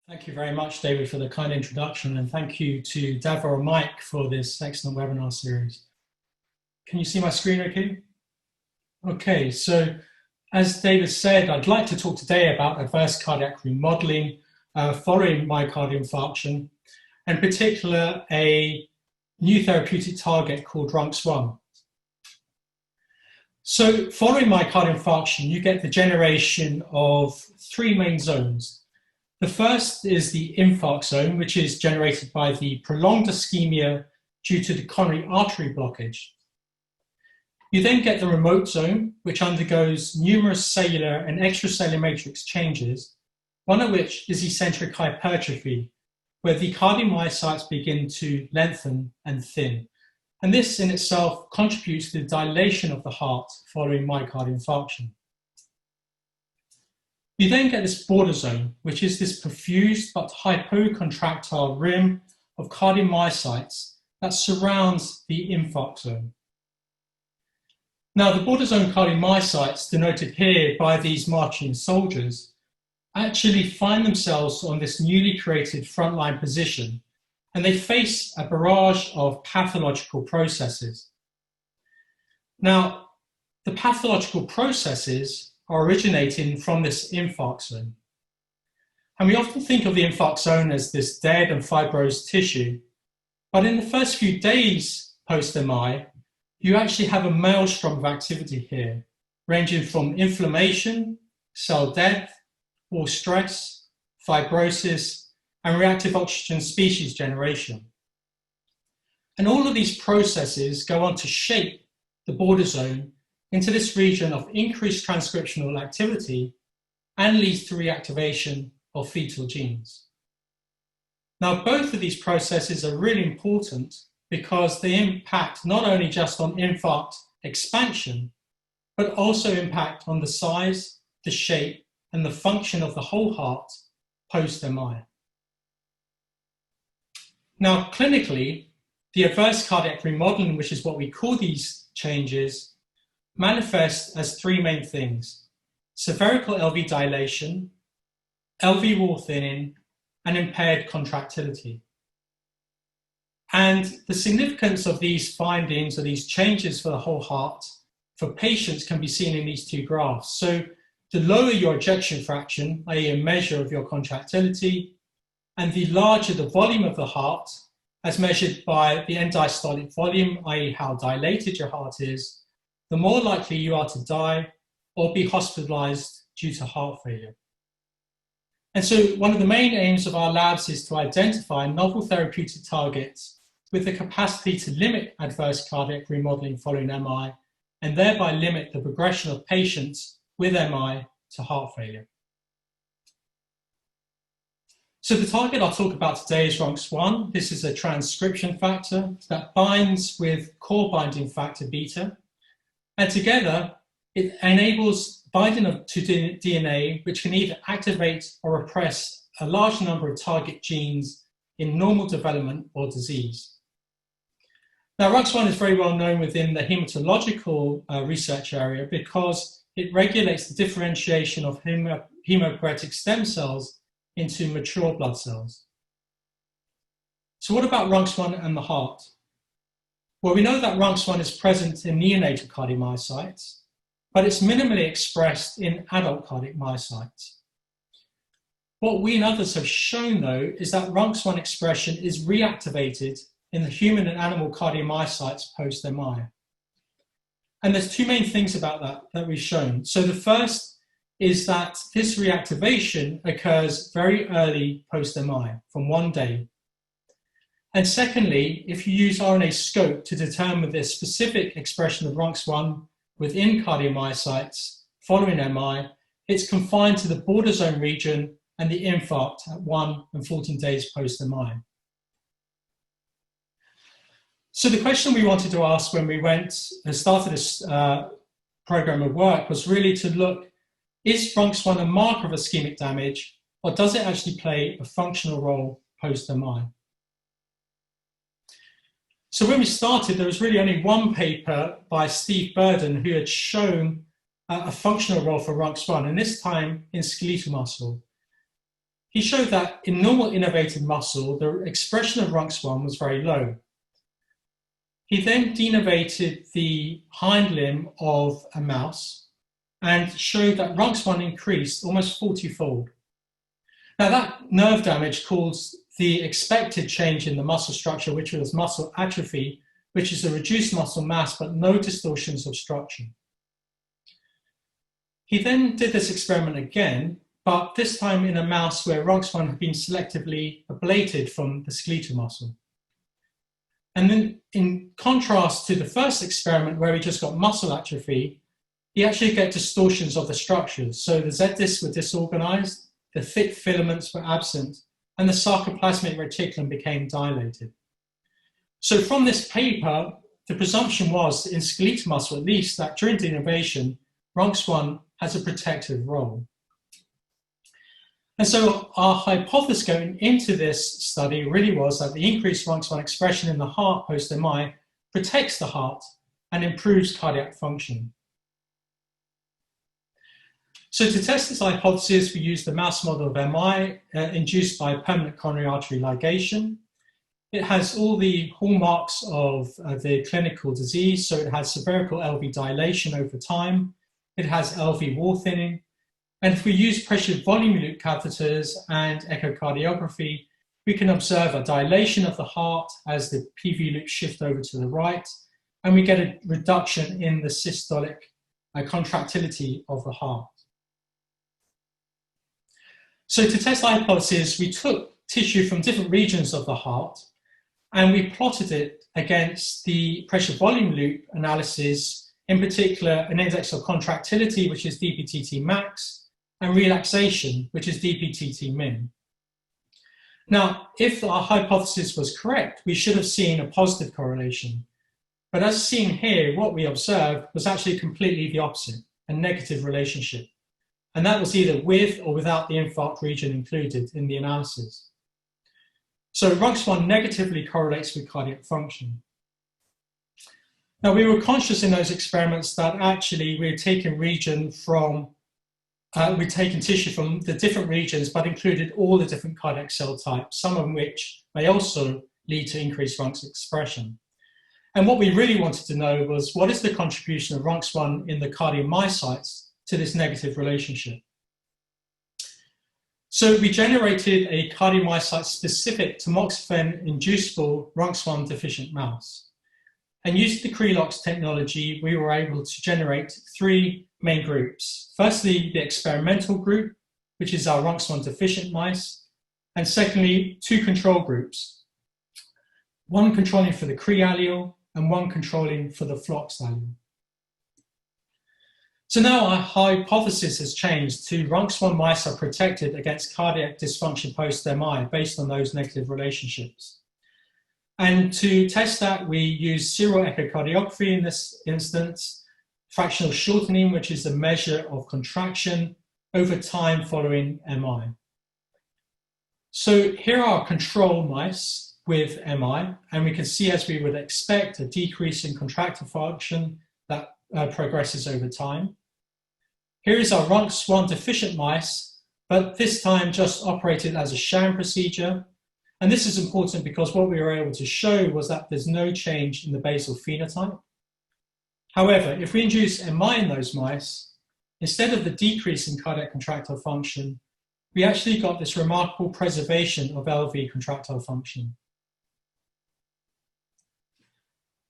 Thank you very much, David, for the kind introduction, and thank you to Davo and Mike for this excellent webinar series. Can you see my screen okay? Okay, so as David said, I'd like to talk today about adverse cardiac remodeling following myocardial infarction, and in particular a new therapeutic target called Runx1. So following myocardial infarction, you get the generation of three main zones. The first is the infarct zone, which is generated by the prolonged ischemia due to the coronary artery blockage. You then get the remote zone, which undergoes numerous cellular and extracellular matrix changes, one of which is eccentric hypertrophy, where the cardiomyocytes begin to lengthen and thin. And this in itself contributes to the dilation of the heart following myocardial infarction. You then get this border zone, which is this perfused but hypocontractile rim of cardiomyocytes that surrounds the infarct zone. Now, the border zone cardiomyocytes, denoted here by these marching soldiers, actually find themselves on this newly created frontline position, and they face a barrage of pathological processes. Now, the pathological processes are originating from this infarct zone. And we often think of the infarct zone as this dead and fibrosed tissue, but in the first few days post-MI, you actually have a maelstrom of activity here, ranging from inflammation, cell death, or stress, fibrosis, and reactive oxygen species generation. And all of these processes go on to shape the border zone into this region of increased transcriptional activity and leads to reactivation of fetal genes. Now, both of these processes are really important because they impact not only just on infarct expansion, but also impact on the size, the shape, and the function of the whole heart post-MI. Now, clinically, the adverse cardiac remodeling, which is what we call these changes, manifest as three main things: spherical LV dilation, LV wall thinning, and impaired contractility. And the significance of these findings or these changes for the whole heart for patients can be seen in these two graphs. So the lower your ejection fraction, i.e. a measure of your contractility, and the larger the volume of the heart, as measured by the end diastolic volume, i.e. how dilated your heart is, the more likely you are to die or be hospitalized due to heart failure. And so one of the main aims of our labs is to identify novel therapeutic targets with the capacity to limit adverse cardiac remodeling following MI, and thereby limit the progression of patients with MI to heart failure. So the target I'll talk about today is Runx1. This is a transcription factor that binds with core binding factor beta. And together, it enables binding to DNA, which can either activate or repress a large number of target genes in normal development or disease. Now, Runx1 is very well known within the hematological research area because it regulates the differentiation of hematopoietic stem cells into mature blood cells. So what about Runx1 and the heart? Well, we know that Runx1 is present in neonatal cardiomyocytes, but it's minimally expressed in adult cardiomyocytes. What we and others have shown, though, is that Runx1 expression is reactivated in the human and animal cardiomyocytes post-MI. And there's two main things about that we've shown. So the first is that this reactivation occurs very early post-MI, from 1 day. And secondly, if you use RNA-scope to determine the specific expression of Runx1 within cardiomyocytes following MI, it's confined to the border zone region and the infarct at 1 and 14 days post-MI. So the question we wanted to ask when we started this program of work was really to look, is Runx1 a marker of ischemic damage, or does it actually play a functional role post-MI? So when we started, there was really only one paper by Steve Burden who had shown a functional role for Runx1, and this time in skeletal muscle. he showed that in normal innervated muscle, the expression of Runx1 was very low. He then denervated the hind limb of a mouse and showed that Runx1 increased almost 40-fold. Now that nerve damage caused the expected change in the muscle structure, which was muscle atrophy, which is a reduced muscle mass but no distortions of structure. He then did this experiment again, but this time in a mouse where Runx1 had been selectively ablated from the skeletal muscle. And then in contrast to the first experiment where he just got muscle atrophy, he actually got distortions of the structures. So the Z discs were disorganized, the thick filaments were absent, and the sarcoplasmic reticulum became dilated. So from this paper, the presumption was, in skeletal muscle at least, that during denervation, Runx1 has a protective role. And so our hypothesis going into this study really was that the increased Runx1 expression in the heart post-MI protects the heart and improves cardiac function. So to test this hypothesis, we used the mouse model of MI induced by permanent coronary artery ligation. It has all the hallmarks of the clinical disease. So it has spherical LV dilation over time. It has LV wall thinning. And if we use pressure volume loop catheters and echocardiography, we can observe a dilation of the heart as the PV loops shift over to the right, and we get a reduction in the systolic contractility of the heart. So to test the hypothesis, we took tissue from different regions of the heart and we plotted it against the pressure volume loop analysis, in particular an index of contractility, which is dPTT max, and relaxation, which is dPTT min. Now, if our hypothesis was correct, we should have seen a positive correlation. But as seen here, what we observed was actually completely the opposite, a negative relationship. And that was either with or without the infarct region included in the analysis. So Runx1 negatively correlates with cardiac function. Now, we were conscious in those experiments that actually we had taken we'd taken tissue from the different regions, but included all the different cardiac cell types, some of which may also lead to increased Runx expression. And what we really wanted to know was, what is the contribution of Runx1 in the cardiomyocytes to this negative relationship? So we generated a cardiomyocyte-specific tamoxifen-inducible Runx1 deficient mouse. And using the Crelox technology, we were able to generate 3 main groups. Firstly, the experimental group, which is our Runx1 deficient mice. And secondly, 2 control groups, one controlling for the Cre allele and one controlling for the Flox allele. So now our hypothesis has changed to Runx1 mice are protected against cardiac dysfunction post-MI based on those negative relationships. And to test that, we use serial echocardiography in this instance, fractional shortening, which is a measure of contraction over time following MI. So here are control mice with MI, and we can see, as we would expect, a decrease in contractile function that progresses over time. Here is our Runx1 deficient mice, but this time just operated as a sham procedure. And this is important because what we were able to show was that there's no change in the basal phenotype. However, if we induce MI in those mice, instead of the decrease in cardiac contractile function, we actually got this remarkable preservation of LV contractile function.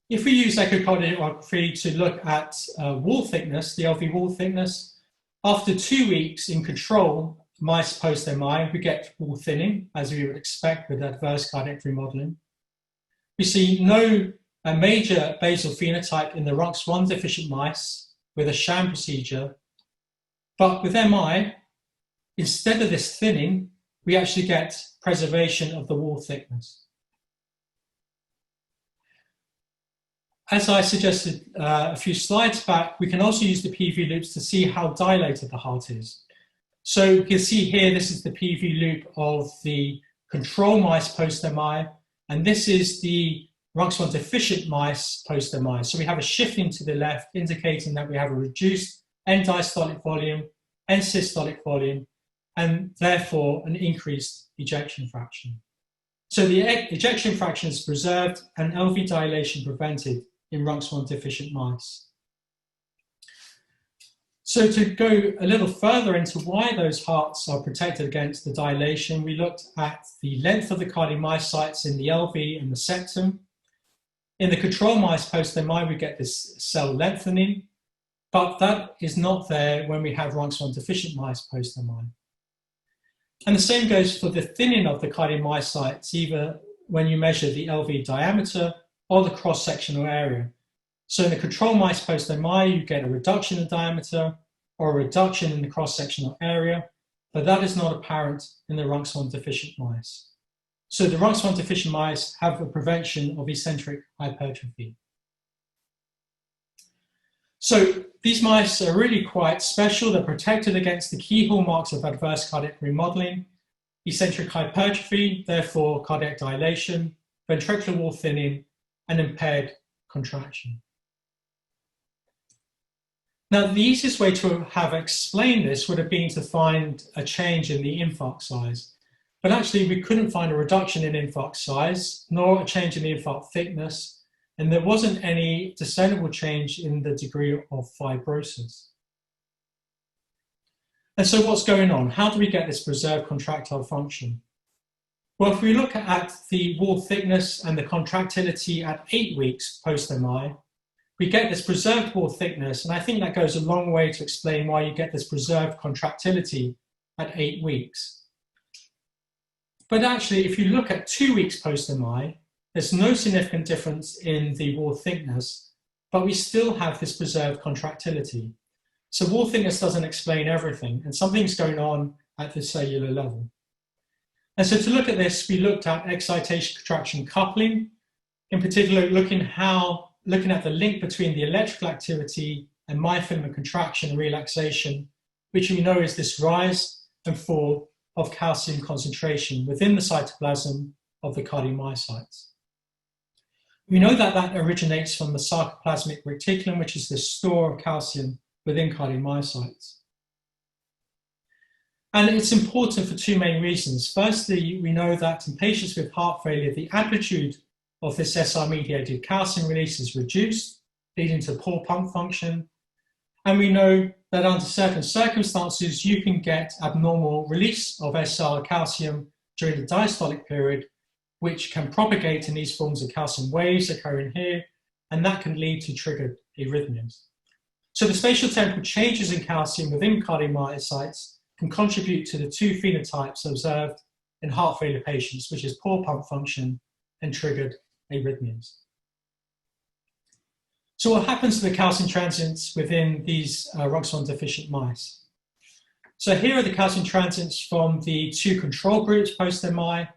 If we use echocardiography to look at wall thickness, the LV wall thickness, after 2 weeks in control mice post-MI, we get wall thinning, as we would expect with adverse cardiac remodeling. We see no major basal phenotype in the Runx1 deficient mice with a sham procedure, but with MI, instead of this thinning, we actually get preservation of the wall thickness. As I suggested a few slides back, we can also use the PV loops to see how dilated the heart is. So you can see here, this is the PV loop of the control mice post-MI, and this is the Runx1 deficient mice post-MI. So we have a shifting to the left, indicating that we have a reduced end diastolic volume, end systolic volume, and therefore an increased ejection fraction. So the ejection fraction is preserved and LV dilation prevented in Runx1 deficient mice. So to go a little further into why those hearts are protected against the dilation, we looked at the length of the cardiomyocytes in the LV and the septum. In the control mice post-MI, we get this cell lengthening, but that is not there when we have Runx1 deficient mice post-MI. And the same goes for the thinning of the cardiomyocytes, either when you measure the LV diameter or the cross-sectional area. So in the control mice post-MI, you get a reduction in diameter or a reduction in the cross-sectional area, but that is not apparent in the Runx1 deficient mice. So the Runx1 deficient mice have a prevention of eccentric hypertrophy. So these mice are really quite special. They're protected against the key hallmarks of adverse cardiac remodeling, eccentric hypertrophy, therefore cardiac dilation, ventricular wall thinning, and impaired contraction. Now, the easiest way to have explained this would have been to find a change in the infarct size. But actually, we couldn't find a reduction in infarct size, nor a change in the infarct thickness, and there wasn't any discernible change in the degree of fibrosis. And so what's going on? How do we get this preserved contractile function? Well, if we look at the wall thickness and the contractility at 8 weeks post-MI, we get this preserved wall thickness, and I think that goes a long way to explain why you get this preserved contractility at 8 weeks. But actually, if you look at 2 weeks post-MI, there's no significant difference in the wall thickness, but we still have this preserved contractility. So wall thickness doesn't explain everything, and something's going on at the cellular level. And so to look at this, we looked at excitation-contraction coupling, in particular looking at the link between the electrical activity and myofilament contraction and relaxation, which we know is this rise and fall of calcium concentration within the cytoplasm of the cardiomyocytes. We know that that originates from the sarcoplasmic reticulum, which is the store of calcium within cardiomyocytes. And it's important for two main reasons. Firstly, we know that in patients with heart failure, the amplitude of this SR-mediated calcium release is reduced, leading to poor pump function. And we know that under certain circumstances, you can get abnormal release of SR calcium during the diastolic period, which can propagate in these forms of calcium waves occurring here, and that can lead to triggered arrhythmias. So the spatial temporal changes in calcium within cardiomyocytes can contribute to the two phenotypes observed in heart failure patients, which is poor pump function and triggered arrhythmias. So what happens to the calcium transients within these Runx1 deficient mice? So here are the calcium transients from the two control groups post-MI,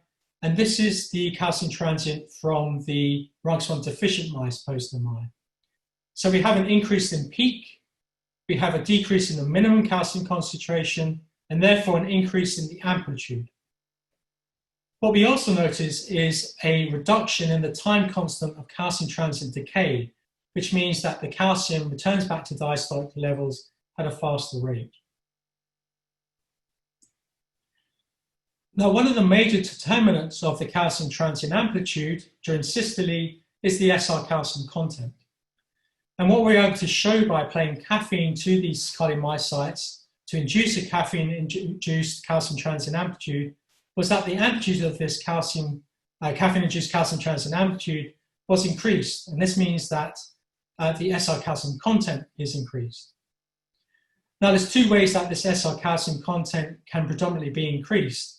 and this is the calcium transient from the Runx1 deficient mice post-MI. So we have an increase in peak, we have a decrease in the minimum calcium concentration, and therefore an increase in the amplitude. What we also notice is a reduction in the time constant of calcium transient decay, which means that the calcium returns back to diastolic levels at a faster rate. Now, one of the major determinants of the calcium transient amplitude during systole is the SR calcium content. And what we're able to show by applying caffeine to these cardiomyocytes to induce a caffeine-induced calcium transient amplitude was that the amplitude of this caffeine-induced calcium transient amplitude was increased. And this means that the SR calcium content is increased. Now, there's two ways that this SR calcium content can predominantly be increased.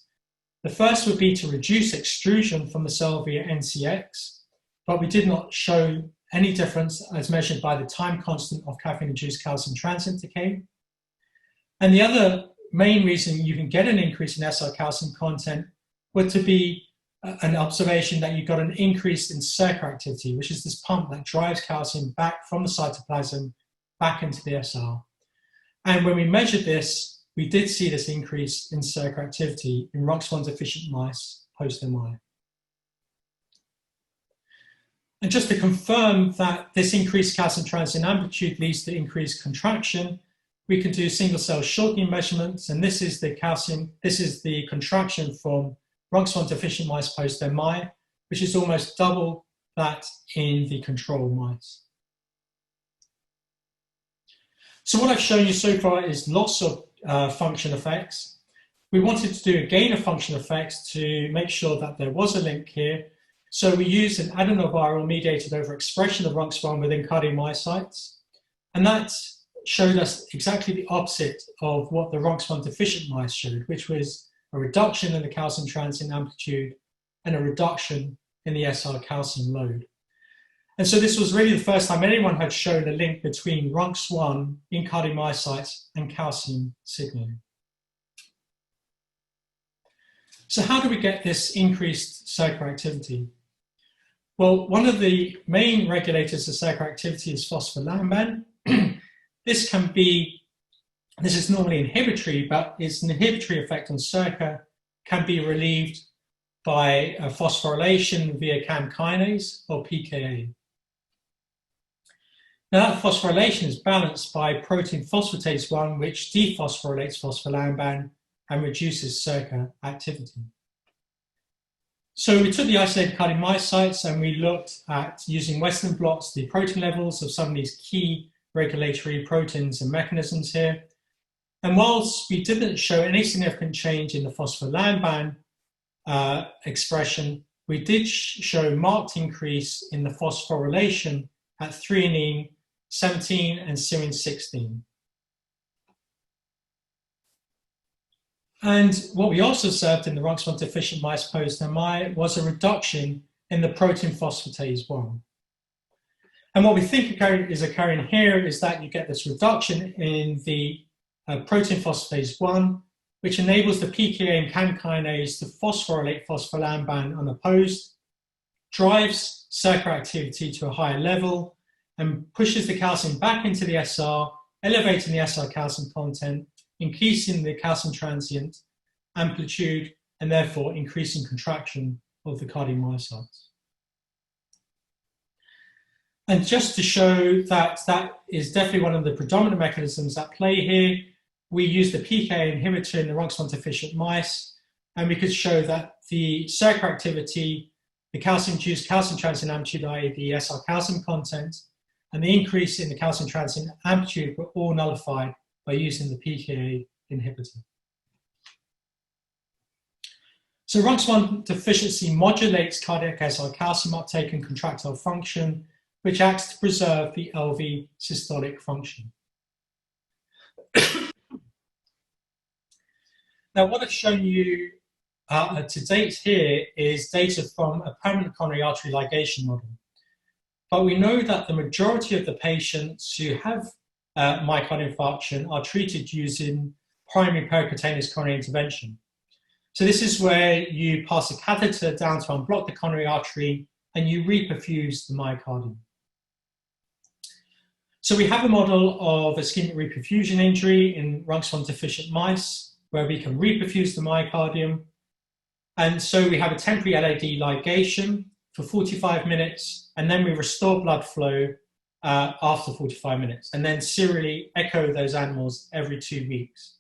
The first would be to reduce extrusion from the cell via NCX, but we did not show any difference as measured by the time constant of caffeine-induced calcium transient decay. And the other main reason you can get an increase in SR calcium content would to be an observation that you got an increase in circular activity, which is this pump that drives calcium back from the cytoplasm back into the SR. And when we measured this, we did see this increase in circular activity in Runx1 deficient mice post-MI. And just to confirm that this increased calcium transient amplitude leads to increased contraction, We can do single cell shortening measurements, and this is the calcium, this is the contraction from Runx1 deficient mice post-MI, which is almost double that in the control mice. So what I've shown you so far is loss of function effects. We wanted to do a gain of function effects to make sure that there was a link here. So we used an adenoviral mediated overexpression of Runx1 within cardiomyocytes. And that showed us exactly the opposite of what the Runx1 deficient mice showed, which was a reduction in the calcium transient amplitude and a reduction in the SR calcium load. And so this was really the first time anyone had shown a link between Runx1 in cardiomyocytes and calcium signaling. So how do we get this increased circular activity? Well, one of the main regulators of circular activity is phospholamban. This is normally inhibitory, but its inhibitory effect on circa can be relieved by phosphorylation via CAM kinase or PKA. Now that phosphorylation is balanced by protein phosphatase 1, which dephosphorylates phospholamban and reduces circa activity. So we took the isolated cardiomyocytes and we looked at, using Western blots, the protein levels of some of these key regulatory proteins and mechanisms here. And whilst we didn't show any significant change in the phospholamban expression, we did show marked increase in the phosphorylation at threonine 17 and serine 16. And what we also observed in the Runx1 deficient mice post-MI was a reduction in the protein phosphatase 1. And what we think is occurring here is that you get this reduction in the protein phosphatase 1, which enables the PKA and CAM kinase to phosphorylate phospholamban unopposed, drives circular activity to a higher level, and pushes the calcium back into the SR, elevating the SR calcium content, increasing the calcium transient amplitude, and therefore increasing contraction of the cardiomyocytes. And just to show that that is definitely one of the predominant mechanisms at play here, we used the PKA inhibitor in the Runx1 deficient mice, and we could show that the circular activity, the calcium-induced calcium transient amplitude, i.e. the SR calcium content, and the increase in the calcium transient amplitude were all nullified by using the PKA inhibitor. So Runx1 deficiency modulates cardiac SR calcium uptake and contractile function, which acts to preserve the LV systolic function. Now, what I've shown you to date here is data from a permanent coronary artery ligation model. But we know that the majority of the patients who have myocardial infarction are treated using primary percutaneous coronary intervention. So this is where you pass a catheter down to unblock the coronary artery and you reperfuse the myocardium. So we have a model of ischemic reperfusion injury in Runx1 deficient mice where we can reperfuse the myocardium. And so we have a temporary LAD ligation for 45 minutes, and then we restore blood flow after 45 minutes, and then serially echo those animals every 2 weeks.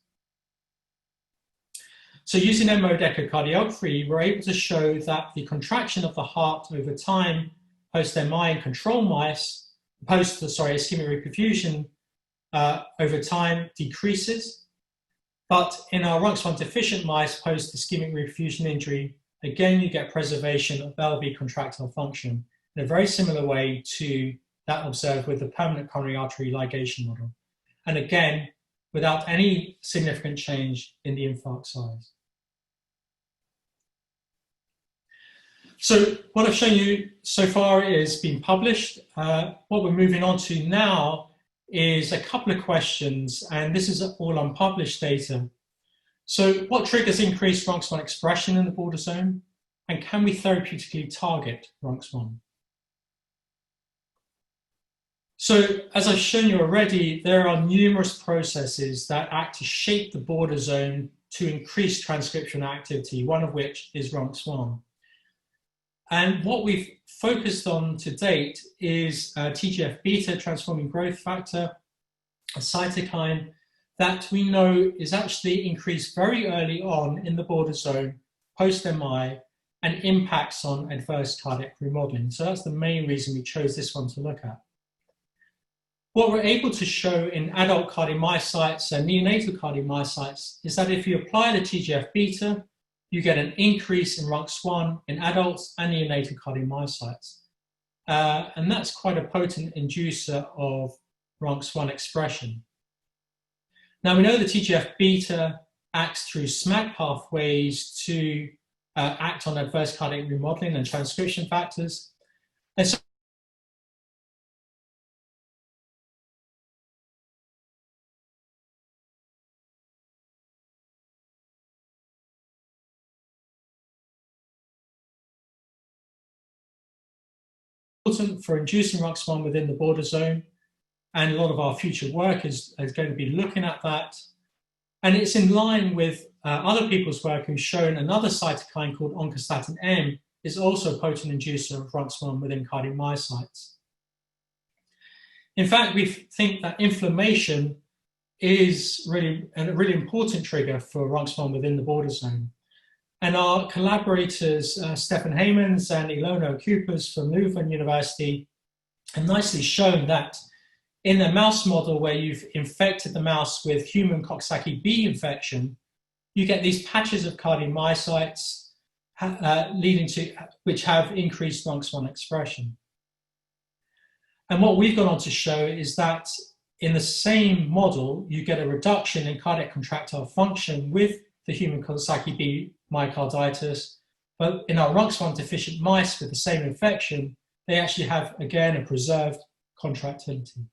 So using M-mode echocardiography, we're able to show that the contraction of the heart over time post-MI in control mice, ischemic reperfusion over time decreases. But in our Runx1 deficient mice post-ischemic reperfusion injury, again, you get preservation of LV contractile function in a very similar way to that observed with the permanent coronary artery ligation model. And again, without any significant change in the infarct size. So what I've shown you so far is been published. What we're moving on to now is a couple of questions, and this is all unpublished data. So what triggers increased Runx1 expression in the border zone? And can we therapeutically target Runx1? So as I've shown you already, there are numerous processes that act to shape the border zone to increase transcription activity, one of which is Runx1. And what we've focused on to date is TGF-beta, transforming growth factor, a cytokine, that we know is actually increased very early on in the border zone, post-MI, and impacts on adverse cardiac remodeling. So that's the main reason we chose this one to look at. What we're able to show in adult cardiomyocytes and neonatal cardiomyocytes is that if you apply the TGF-beta, you get an increase in Runx1 in adults and neonatal cardiomyocytes. And that's quite a potent inducer of Runx1 expression. Now we know the TGF-beta acts through SMAC pathways to act on adverse cardiac remodeling and transcription factors. And so important for inducing Runx1 within the border zone, and a lot of our future work is going to be looking at that. And it's in line with other people's work who've shown another cytokine called oncostatin M is also a potent inducer of Runx1 within cardiomyocytes. In fact, we think that inflammation is really a really important trigger for Runx1 within the border zone. And our collaborators, Stefan Heymans and Ilona Kupas from Leuven University, have nicely shown that in a mouse model where you've infected the mouse with human Coxsackie B infection, you get these patches of cardiomyocytes which have increased Runx1 expression. And what we've gone on to show is that in the same model, you get a reduction in cardiac contractile function with the human Coxsackie B myocarditis, but in our Runx1 deficient mice with the same infection, they actually have, again, a preserved contractility.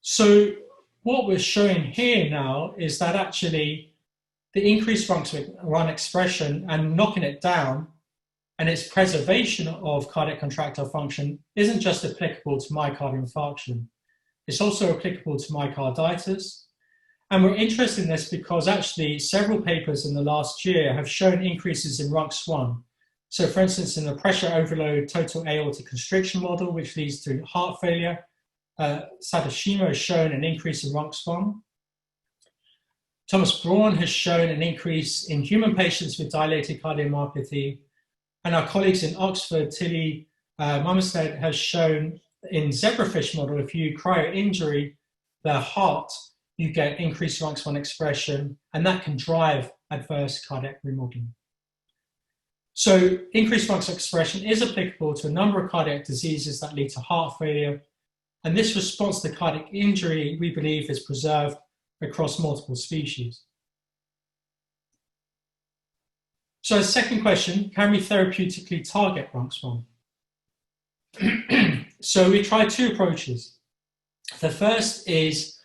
So what we're showing here now is that actually the increased Runx1 expression and knocking it down and its preservation of cardiac contractile function isn't just applicable to myocardial infarction. It's also applicable to myocarditis. And we're interested in this because actually several papers in the last year have shown increases in Runx1. So for instance, in the pressure overload total aortic constriction model, which leads to heart failure, Sadashima has shown an increase in Runx1. Thomas Braun has shown an increase in human patients with dilated cardiomyopathy. And our colleagues in Oxford, Tilly Mumstead, has shown in zebrafish model, if you cryo-injury the heart, you get increased Runx1 expression, and that can drive adverse cardiac remodeling. So increased Runx1 expression is applicable to a number of cardiac diseases that lead to heart failure, and this response to cardiac injury, we believe, is preserved across multiple species. So a second question, can we therapeutically target Runx1? So we tried two approaches. The first is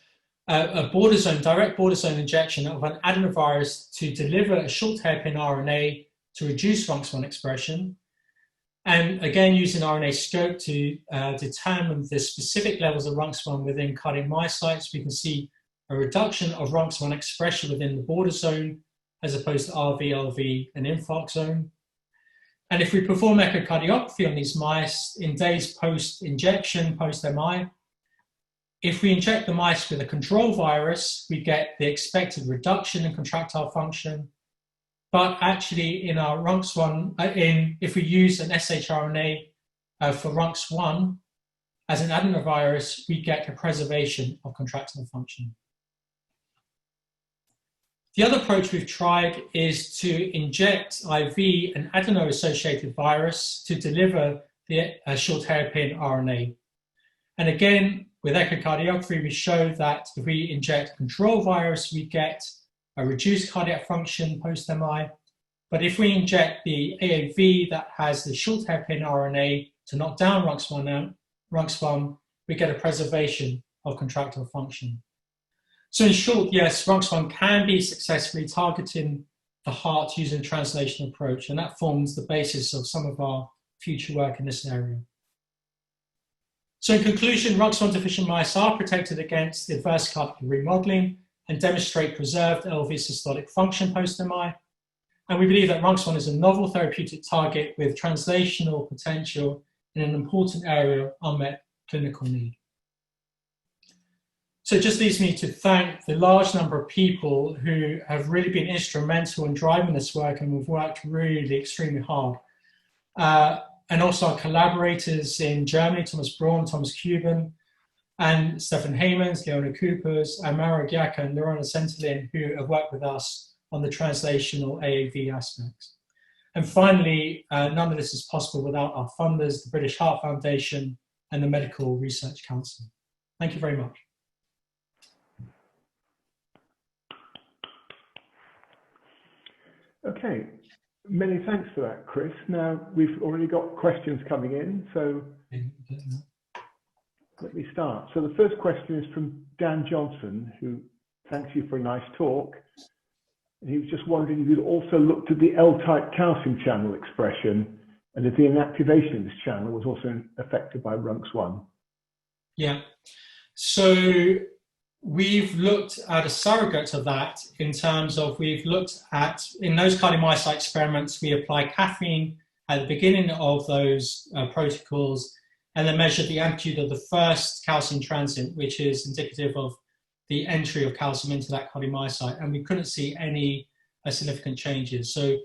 a border zone, direct border zone injection of an adenovirus to deliver a short hairpin RNA to reduce Runx1 expression. And again, using RNA-scope to determine the specific levels of Runx1 within cardiomyocytes, we can see a reduction of Runx1 expression within the border zone as opposed to RV, LV, and infarct zone. And if we perform echocardiography on these mice in days post-injection, post-MI, if we inject the mice with a control virus, we get the expected reduction in contractile function. But actually in our Runx1, if we use an shRNA for Runx1 as an adenovirus, we get a preservation of contractile function. The other approach we've tried is to inject IV an adeno-associated virus to deliver the short hairpin RNA. And again, with echocardiography, we show that if we inject a control virus, we get a reduced cardiac function post-MI. But if we inject the AAV that has the short hairpin RNA to knock down Runx1, we get a preservation of contractile function. So in short, yes, Runx1 can be successfully targeting the heart using a translational approach, and that forms the basis of some of our future work in this area. So in conclusion, Runx1 deficient mice are protected against adverse cardiac remodeling and demonstrate preserved LV systolic function post-MI. And we believe that Runx1 is a novel therapeutic target with translational potential in an important area of unmet clinical need. So it just leaves me to thank the large number of people who have really been instrumental in driving this work and have worked really extremely hard. And also our collaborators in Germany, Thomas Braun, Thomas Cuban, and Stefan Heymans, Leona Coopers, Amara Gyaka, and Lorena Centelin, who have worked with us on the translational AAV aspects. And finally, none of this is possible without our funders, the British Heart Foundation and the Medical Research Council. Thank you very much. Okay, many thanks for that, Chris. Now, we've already got questions coming in, so let me start. So the first question is from Dan Johnson, who thanks you for a nice talk. And he was just wondering if you'd also looked at the L-type calcium channel expression and if the inactivation of this channel was also affected by Runx1. Yeah, so we've looked at a surrogate of that in terms of we've looked at, in those cardiomyocyte experiments, we apply caffeine at the beginning of those protocols and then measured the amplitude of the first calcium transient, which is indicative of the entry of calcium into that cardiomyocyte, and we couldn't see any significant changes. So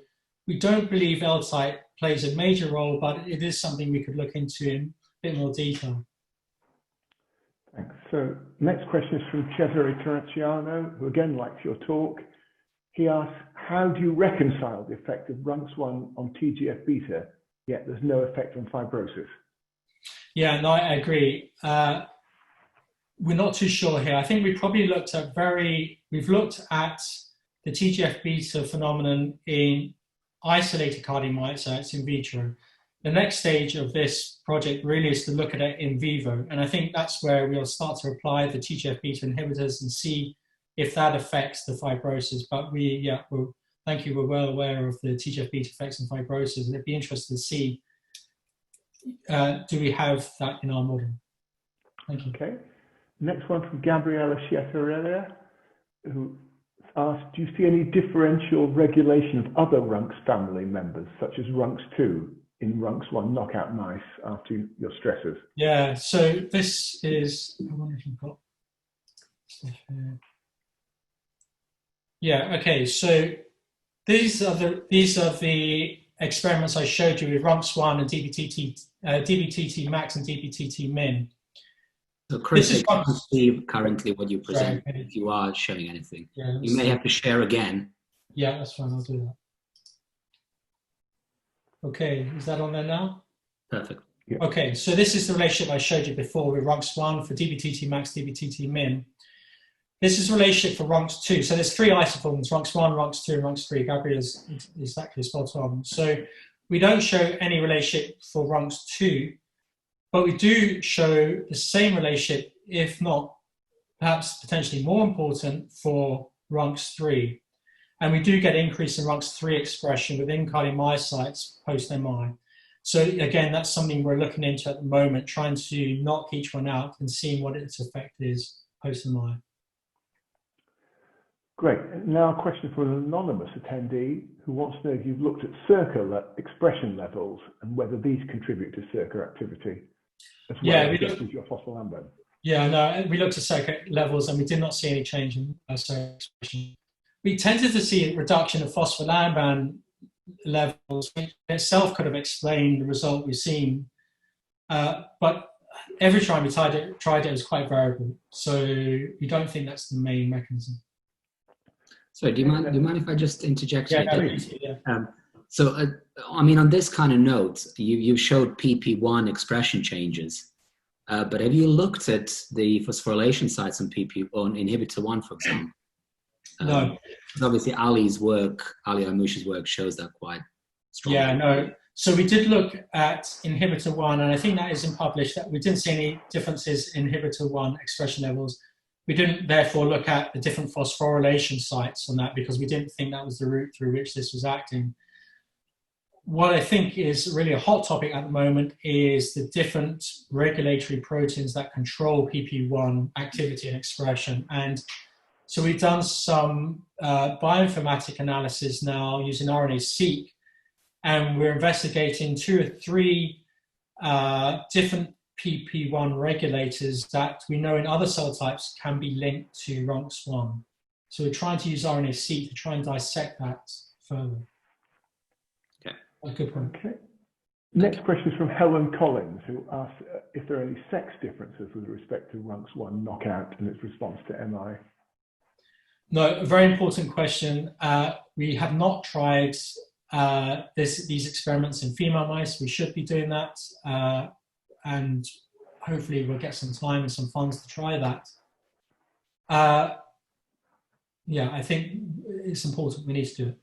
we don't believe L-type plays a major role, but it is something we could look into in a bit more detail. Thanks. So next question is from Cesare Terraciano, who again likes your talk. He asks, how do you reconcile the effect of Runx1 on TGF-beta, yet there's no effect on fibrosis? Yeah, no, I agree. We're not too sure here. I think we probably looked at we've looked at the TGF-beta phenomenon in isolated cardiomyocytes in vitro. The next stage of this project really is to look at it in vivo. And I think that's where we'll start to apply the TGF-beta inhibitors and see if that affects the fibrosis. But thank you, we're well aware of the TGF-beta effects on fibrosis, and it'd be interesting to see, do we have that in our model? Thank you. Okay. Next one from Gabriela Schiaparella, who asked, do you see any differential regulation of other Runx family members, such as Runx2, in Runx1 knockout mice after your stressors? Yeah, so this is, I wonder if you've got stuff here. Yeah, okay, so these are the experiments I showed you with Runx1 and DBTT max and DBTT min. So Chris, I can't see currently what you present. Right, okay. If you are showing anything, yeah, you may have to share again. Yeah, that's fine, I'll do that. Okay, is that on there now? Perfect. Yeah. Okay, so this is the relationship I showed you before with Runx1 for DBTT max, DBTT min. This is the relationship for Runx2. So there's three isoforms, Runx1, Runx2, and Runx3. Gabriel is exactly spot on. So we don't show any relationship for Runx2, but we do show the same relationship, if not perhaps potentially more important, for Runx3. And we do get increase in Runx3 expression within cardiomyocytes post-MI. So again, that's something we're looking into at the moment, trying to knock each one out and seeing what its effect is post-MI. Great. Now a question from an anonymous attendee who wants to know if you've looked at SERCA expression levels and whether these contribute to SERCA activity, as well as your phospholamban. Yeah, no, we looked at SERCA levels and we did not see any change in SERCA expression. We tended to see a reduction of phospholamban levels, which in itself could have explained the result we've seen. But every time we tried it, it was quite variable. So we don't think that's the main mechanism. So do you mind if I just interject? Yeah, yeah. I mean, on this kind of note, you showed PP1 expression changes, but have you looked at the phosphorylation sites on inhibitor 1, for example? No. Obviously, Ali Armouche's work shows that quite strongly. Yeah, no. So we did look at inhibitor 1, and I think that is published, that we didn't see any differences in inhibitor 1 expression levels. We didn't therefore look at the different phosphorylation sites on that because we didn't think that was the route through which this was acting. What I think is really a hot topic at the moment is the different regulatory proteins that control PP1 activity and expression. And so we've done some bioinformatic analysis now using RNA-seq, and we're investigating 2 or 3 different PP1 regulators that we know in other cell types can be linked to Runx1. So we're trying to use RNA-seq to try and dissect that further. Okay. A good point. Okay. Next question is from Helen Collins, who asks if there are any sex differences with respect to Runx1 knockout and its response to MI. No, a very important question. We have not tried these experiments in female mice. We should be doing that. And hopefully we'll get some time and some funds to try that. Yeah, I think it's important. We need to do it.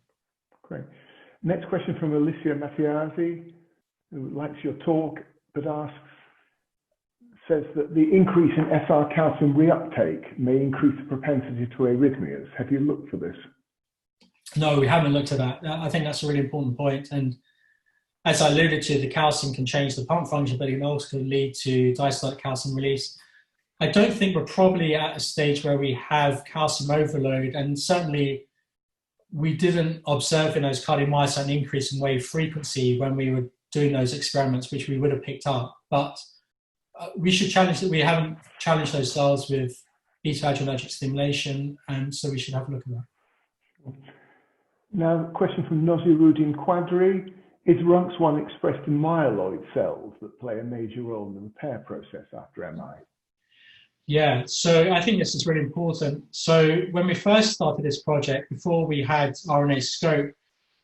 Great. Next question from Alicia Mattiazzi, who likes your talk, but says that the increase in SR calcium reuptake may increase the propensity to arrhythmias. Have you looked for this? No, we haven't looked at that. I think that's a really important point. And as I alluded to, the calcium can change the pump function, but it can also lead to diastolic calcium release. I don't think we're probably at a stage where we have calcium overload, and certainly we didn't observe in those cardiomyocyte an increase in wave frequency when we were doing those experiments, which we would have picked up. But we should challenge that. We haven't challenged those cells with beta-adrenergic stimulation, and so we should have a look at that. Now, a question from Nosiruddin Quadri. Is Runx1 expressed in myeloid cells that play a major role in the repair process after MI? Yeah, so I think this is really important. So when we first started this project, before we had RNA scope,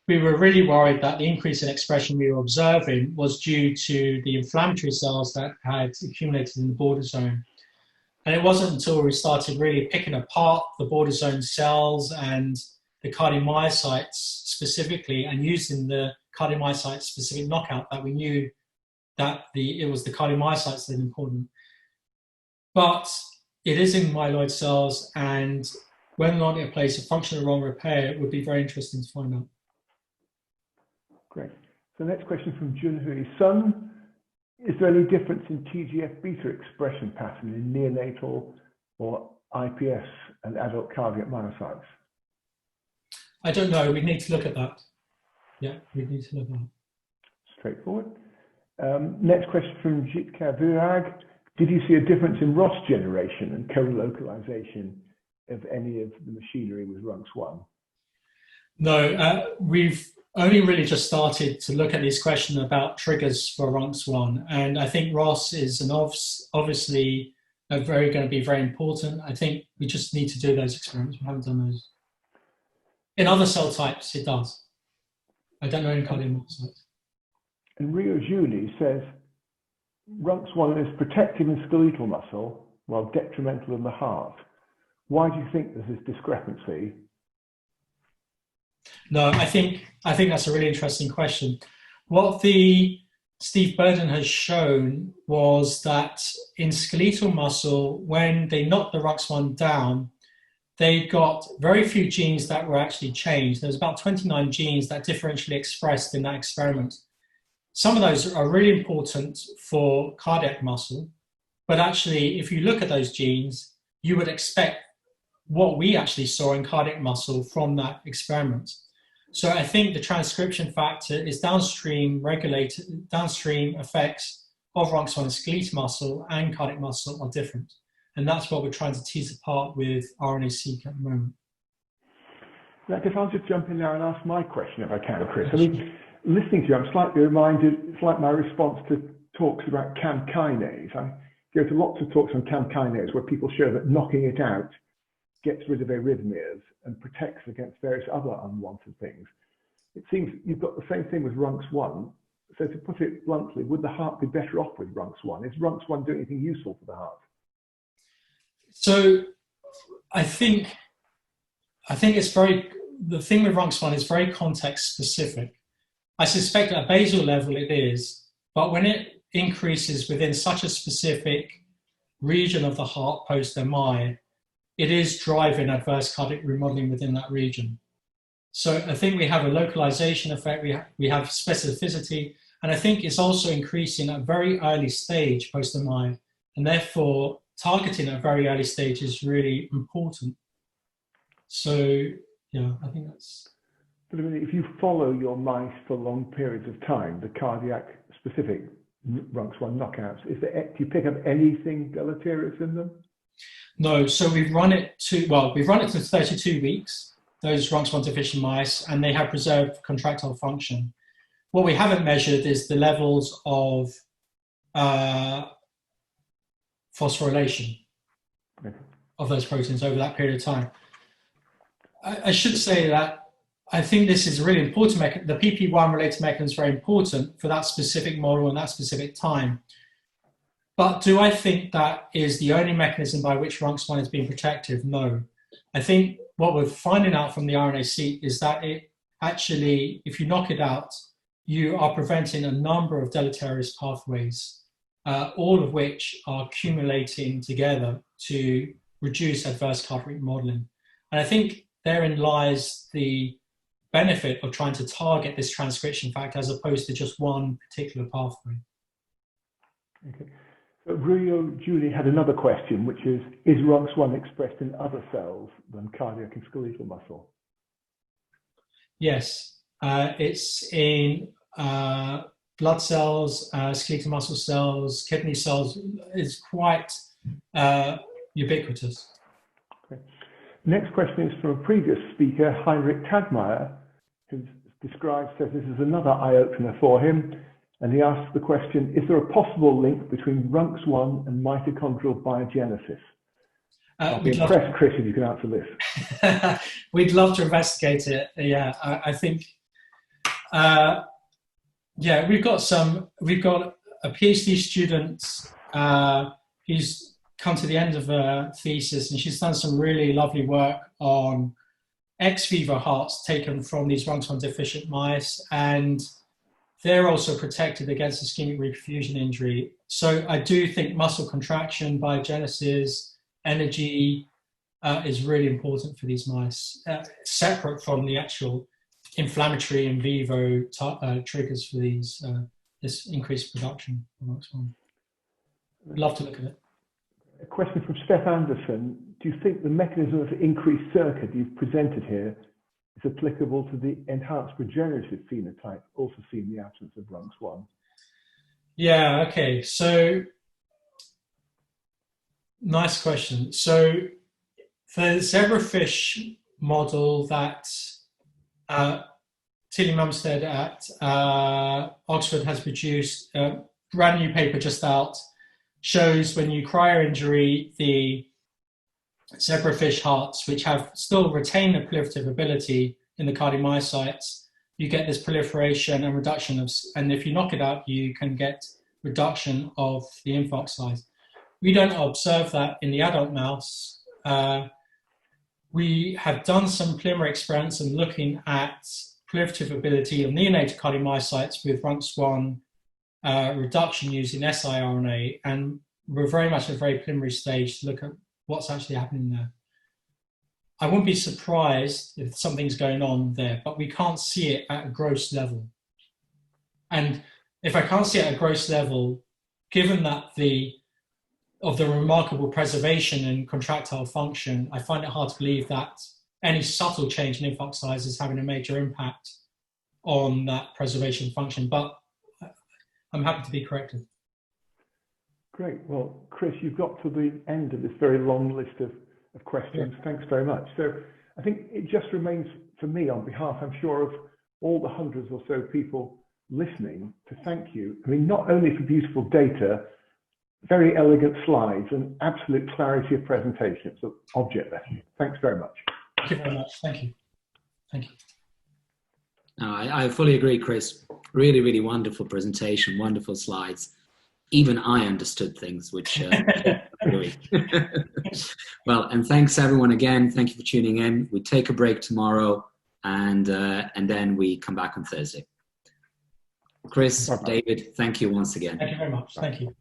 we were really worried that the increase in expression we were observing was due to the inflammatory cells that had accumulated in the border zone. And it wasn't until we started really picking apart the border zone cells and the cardiomyocytes specifically, and using the cardiomyocyte specific knockout, that we knew that it was the cardiomyocytes that are important. But it is in myeloid cells, and whether or not it plays a functional role in repair, it would be very interesting to find out. Great. So next question from Junhui Sun. Is there any difference in TGF-beta expression pattern in neonatal or IPS and adult cardiac myocytes? I don't know. We need to look at that. Yeah, we need to look at that. Straightforward. Next question from Jitka Virag. Did you see a difference in ROS generation and co-localization of any of the machinery with Runx1? No, we've only really just started to look at these questions about triggers for Runx1, and I think ROS is obviously going to be very important. I think we just need to do those experiments. We haven't done those. In other cell types, it does. I don't know in cardiomyocytes. And Rio Juni says, Runx1 is protective in skeletal muscle while detrimental in the heart. Why do you think there's this discrepancy? No, I think that's a really interesting question. What Steve Burden has shown was that in skeletal muscle, when they knocked the Runx1 down, they got very few genes that were actually changed. There's about 29 genes that differentially expressed in that experiment. Some of those are really important for cardiac muscle, but actually, if you look at those genes, you would expect what we actually saw in cardiac muscle from that experiment. So I think the transcription factor is downstream effects of Runx1 in skeletal muscle and cardiac muscle are different. And that's what we're trying to tease apart with RNA-seq at the moment. I guess I'll just jump in there and ask my question if I can, Chris. I mean, listening to you, I'm slightly reminded, it's like my response to talks about CAM kinase. I go to lots of talks on CAM kinase where people show that knocking it out gets rid of arrhythmias and protects against various other unwanted things. It seems you've got the same thing with Runx1. So to put it bluntly, would the heart be better off with Runx1? Is Runx1 doing anything useful for the heart? So I think the thing with Runx1 is very context specific. I suspect at a basal level it is, but when it increases within such a specific region of the heart post-MI, it is driving adverse cardiac remodeling within that region. So I think we have a localization effect, we have specificity, and I think it's also increasing at a very early stage post-MI, and therefore targeting at a very early stage is really important. So yeah, I think that's... But I mean, if you follow your mice for long periods of time, the cardiac specific Runx1 knockouts? Do you pick up anything deleterious in them? No, so we've run it to 32 weeks, those Runx1 deficient mice, and they have preserved contractile function. What we haven't measured is the levels of phosphorylation of those proteins over that period of time. I should say that I think this is a really important mechanism. The PP1 related mechanism is very important for that specific model and that specific time. But do I think that is the only mechanism by which Runx1 is being protective? No. I think what we're finding out from the RNA-seq is that it actually, if you knock it out, you are preventing a number of deleterious pathways, all of which are accumulating together to reduce adverse cardiac remodeling. And I think therein lies the benefit of trying to target this transcription factor as opposed to just one particular pathway. Okay. So Rio Julie had another question, which is Runx1 expressed in other cells than cardiac and skeletal muscle? Yes, it's in blood cells, skeletal muscle cells, kidney cells. It's quite ubiquitous. Okay. Next question is from a previous speaker, Heinrich Tagmeyer, who says this is another eye-opener for him. And he asks the question, is there a possible link between Runx1 and mitochondrial biogenesis? I'll be impressed, Chris, if you can answer this. We'd love to investigate it. Yeah, I think, yeah, we've got a PhD student who's come to the end of her thesis, and she's done some really lovely work on ex vivo hearts taken from these Runx1 deficient mice, and they're also protected against ischemic reperfusion injury. So I do think muscle contraction, biogenesis, energy is really important for these mice, separate from the actual inflammatory in vivo triggers for these this increased production of Runx1. I'd love to look at it. A question from Steph Anderson. Do you think the mechanism of increased circuit you've presented here is applicable to the enhanced regenerative phenotype also seen in the absence of Runx1? Yeah, okay. So, nice question. So, the zebrafish model that Tilly Mumstead at Oxford has produced, a brand new paper just out, shows when you cryo-injury the zebrafish hearts, which have still retained the proliferative ability in the cardiomyocytes, you get this proliferation and reduction of, and if you knock it out, you can get reduction of the infarct size. We don't observe that in the adult mouse. We have done some preliminary experiments and looking at proliferative ability of neonatal cardiomyocytes with Runx1 reduction using siRNA, and we're very much at a very preliminary stage to look at what's actually happening there. I wouldn't be surprised if something's going on there, but we can't see it at a gross level. And if I can't see it at a gross level, given that of the remarkable preservation and contractile function, I find it hard to believe that any subtle change in infarct size is having a major impact on that preservation function, but I'm happy to be corrected. Great. Well, Chris, you've got to the end of this very long list of questions. Yeah. Thanks very much. So I think it just remains for me, on behalf, I'm sure, of all the hundreds or so people listening, to thank you. I mean, not only for beautiful data, very elegant slides and absolute clarity of presentation. It's an object lesson. Thanks very much. Thank you very much. Thank you. Thank you. No, I fully agree, Chris. Really, really wonderful presentation, wonderful slides. Even I understood things, which well, and thanks everyone again. Thank you for tuning in. We take a break tomorrow, and then we come back on Thursday. Chris, David, thank you once again. Thank you very much. Thank you.